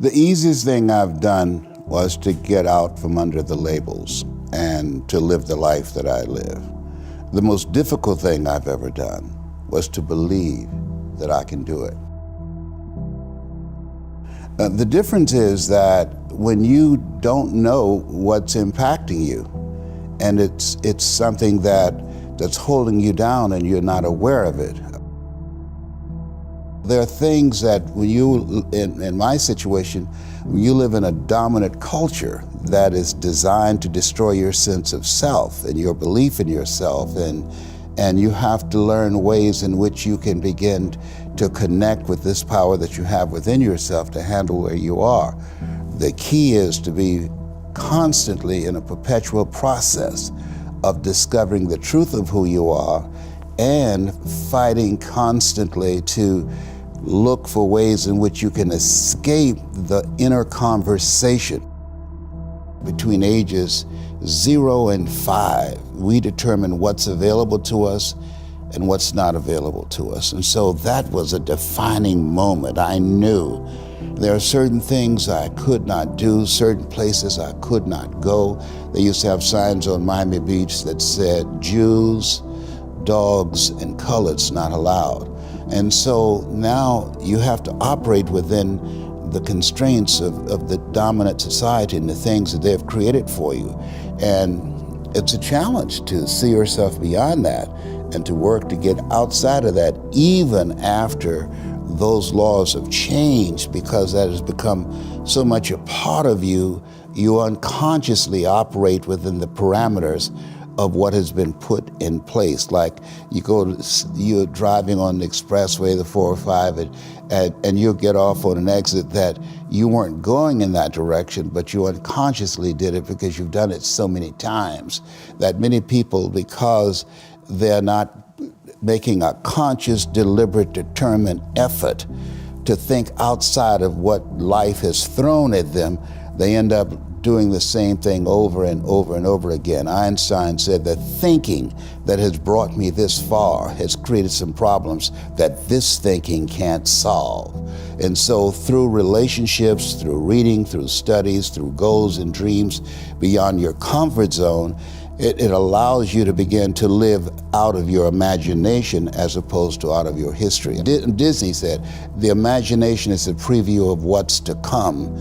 The easiest thing I've done was to get out from under the labels and to live the life that I live. The most difficult thing I've ever done was to believe that I can do it. The difference is that when you don't know what's impacting you, and it's something that's holding you down and you're not aware of it. There are things that when you, in my situation, when you live in a dominant culture that is designed to destroy your sense of self and your belief in yourself, and you have to learn ways in which you can begin to connect with this power that you have within yourself to handle where you are. The key is to be constantly in a perpetual process of discovering the truth of who you are and fighting constantly to look for ways in which you can escape the inner conversation. Between ages 0 and 5, we determine what's available to us and what's not available to us. And so that was a defining moment. I knew there are certain things I could not do, certain places I could not go. They used to have signs on Miami Beach that said, Jews, dogs, and coloreds not allowed. And so now you have to operate within the constraints of the dominant society and the things that they've created for you. And it's a challenge to see yourself beyond that and to work to get outside of that even after those laws have changed, because that has become so much a part of you, you unconsciously operate within the parameters of what has been put in place. Like you're driving on the expressway, the 405, and you'll get off on an exit that you weren't going in that direction, but you unconsciously did it because you've done it so many times that many people, because they're not making a conscious, deliberate, determined effort to think outside of what life has thrown at them, they end up doing the same thing over and over and over again. Einstein said that thinking that has brought me this far has created some problems that this thinking can't solve. And so through relationships, through reading, through studies, through goals and dreams beyond your comfort zone, it allows you to begin to live out of your imagination as opposed to out of your history. Disney said, the imagination is a preview of what's to come.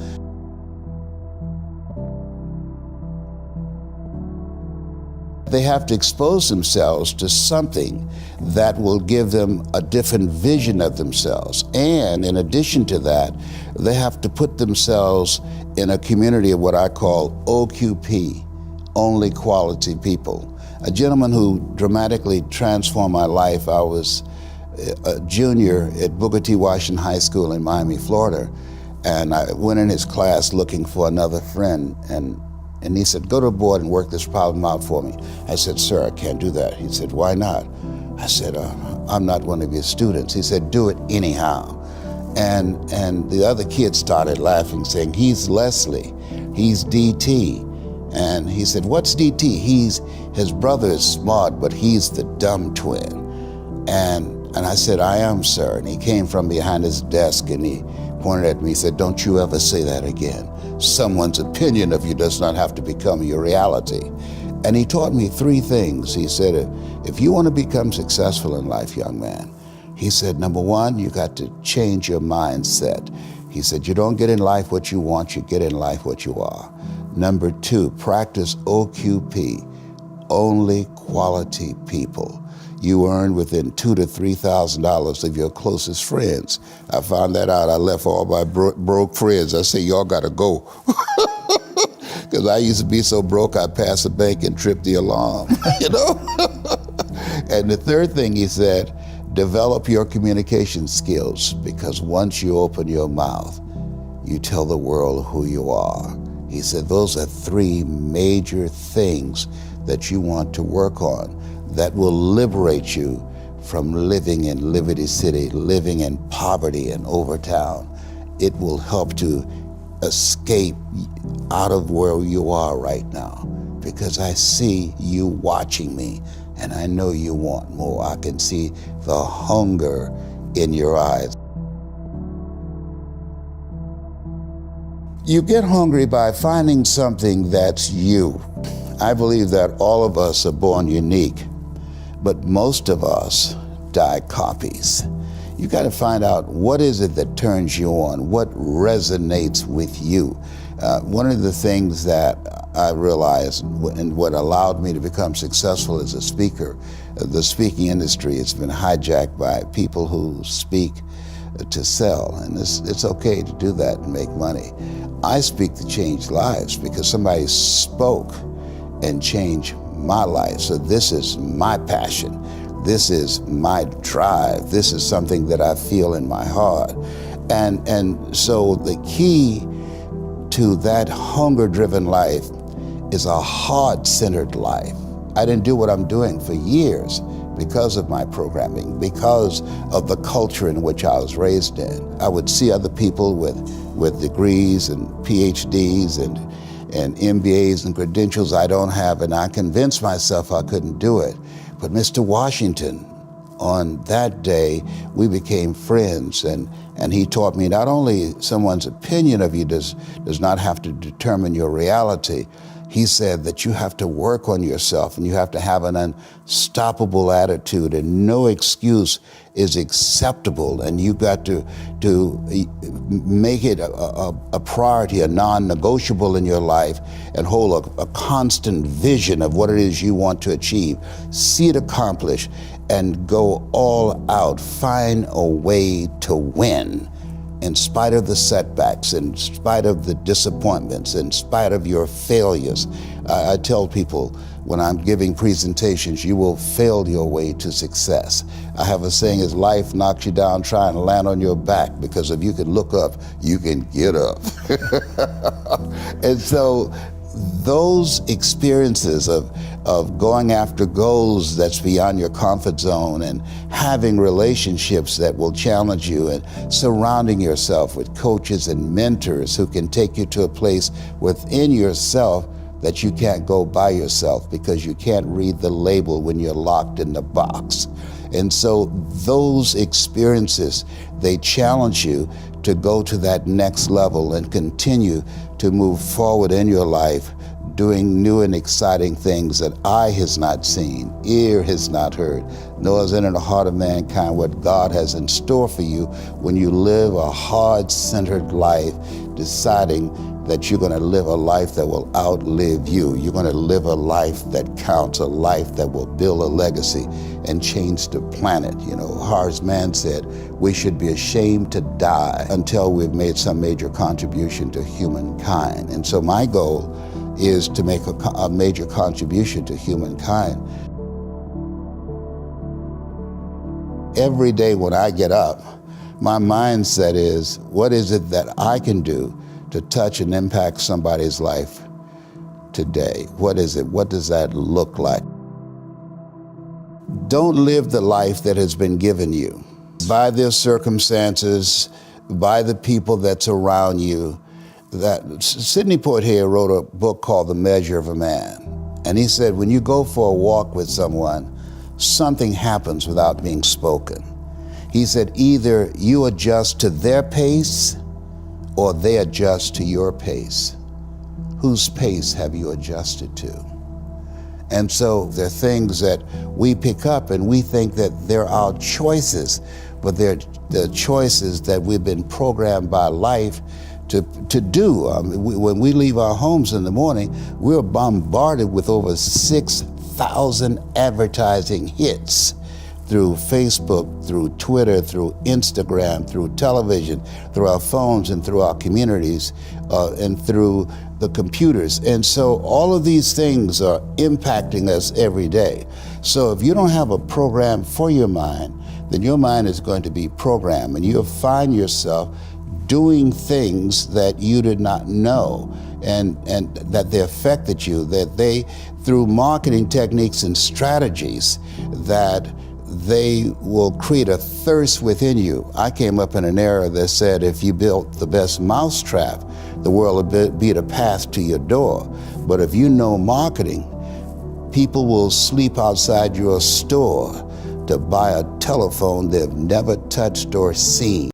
They have to expose themselves to something that will give them a different vision of themselves. And in addition to that, they have to put themselves in a community of what I call OQP, only quality people. A gentleman who dramatically transformed my life, I was a junior at Booker T. Washington High School in Miami, Florida, and I went in his class looking for another friend, and he said, go to the board and work this problem out for me. I said, sir, I can't do that. He said, why not? I said, I'm not one of your students. He said, do it anyhow. And the other kids started laughing, saying, he's Leslie, he's DT. And he said, what's DT? His brother is smart, but he's the dumb twin. And I said, I am, sir. And he came from behind his desk and he pointed at me, he said, don't you ever say that again. Someone's opinion of you does not have to become your reality. And he taught me 3 things. He said, if you want to become successful in life, young man, he said, number 1, you got to change your mindset. He said, you don't get in life what you want, you get in life what you are. Number 2, practice OQP, only quality people. You earn within $2,000 to $3,000 of your closest friends. I found that out. I left all my broke friends. I said, y'all gotta go. Because I used to be so broke, I'd pass a bank and trip the alarm, you know? And the 3rd thing he said, develop your communication skills, because once you open your mouth, you tell the world who you are. He said, those are 3 major things that you want to work on that will liberate you from living in Liberty City, living in poverty in Overtown. It will help to escape out of where you are right now, because I see you watching me and I know you want more. I can see the hunger in your eyes. You get hungry by finding something that's you. I believe that all of us are born unique, but most of us die copies. You got to find out what is it that turns you on, what resonates with you. One of the things that I realized and what allowed me to become successful as a speaker, the speaking industry has been hijacked by people who speak to sell, and it's okay to do that and make money. I speak to change lives because somebody spoke and changed my life. So this is my passion. This is my drive. This is something that I feel in my heart. And so the key to that hunger-driven life is a heart-centered life. I didn't do what I'm doing for years because of my programming, because of the culture in which I was raised in. I would see other people with degrees and PhDs and MBAs and credentials I don't have, and I convinced myself I couldn't do it. But Mr. Washington, on that day, we became friends, and he taught me not only someone's opinion of you does not have to determine your reality. He said that you have to work on yourself and you have to have an unstoppable attitude, and no excuse is acceptable, and you got to make it a priority, a non-negotiable in your life, and hold a constant vision of what it is you want to achieve. See it accomplished and go all out. Find a way to win. In spite of the setbacks, in spite of the disappointments, in spite of your failures. I tell people when I'm giving presentations, you will fail your way to success. I have a saying is life knocks you down, try and land on your back, because if you can look up, you can get up. And so those experiences of going after goals that's beyond your comfort zone, and having relationships that will challenge you, and surrounding yourself with coaches and mentors who can take you to a place within yourself that you can't go by yourself because you can't read the label when you're locked in the box. And so those experiences, they challenge you to go to that next level and continue to move forward in your life, doing new and exciting things that eye has not seen, ear has not heard, nor has entered the heart of mankind what God has in store for you when you live a heart-centered life, deciding that you're going to live a life that will outlive you. You're going to live a life that counts, a life that will build a legacy and change the planet. You know, Horace Mann said, we should be ashamed to die until we've made some major contribution to humankind. And so my goal is to make a major contribution to humankind. Every day when I get up, my mindset is, what is it that I can do to touch and impact somebody's life today? What is it? What does that look like? Don't live the life that has been given you by their circumstances, by the people that's around you. That Sidney Poitier wrote a book called The Measure of a Man. And he said, when you go for a walk with someone, something happens without being spoken. He said, either you adjust to their pace or they adjust to your pace. Whose pace have you adjusted to? And so there are things that we pick up and we think that they're our choices, but they're the choices that we've been programmed by life to do. When we leave our homes in the morning, we're bombarded with over 6,000 advertising hits through Facebook, through Twitter, through Instagram, through television, through our phones and through our communities, and through the computers. And so all of these things are impacting us every day. So if you don't have a program for your mind, then your mind is going to be programmed, and you'll find yourself doing things that you did not know, and that they affected you, that they, through marketing techniques and strategies, that they will create a thirst within you. I came up in an era that said if you built the best mousetrap, the world would be the path to your door. But if you know marketing, people will sleep outside your store to buy a telephone they've never touched or seen.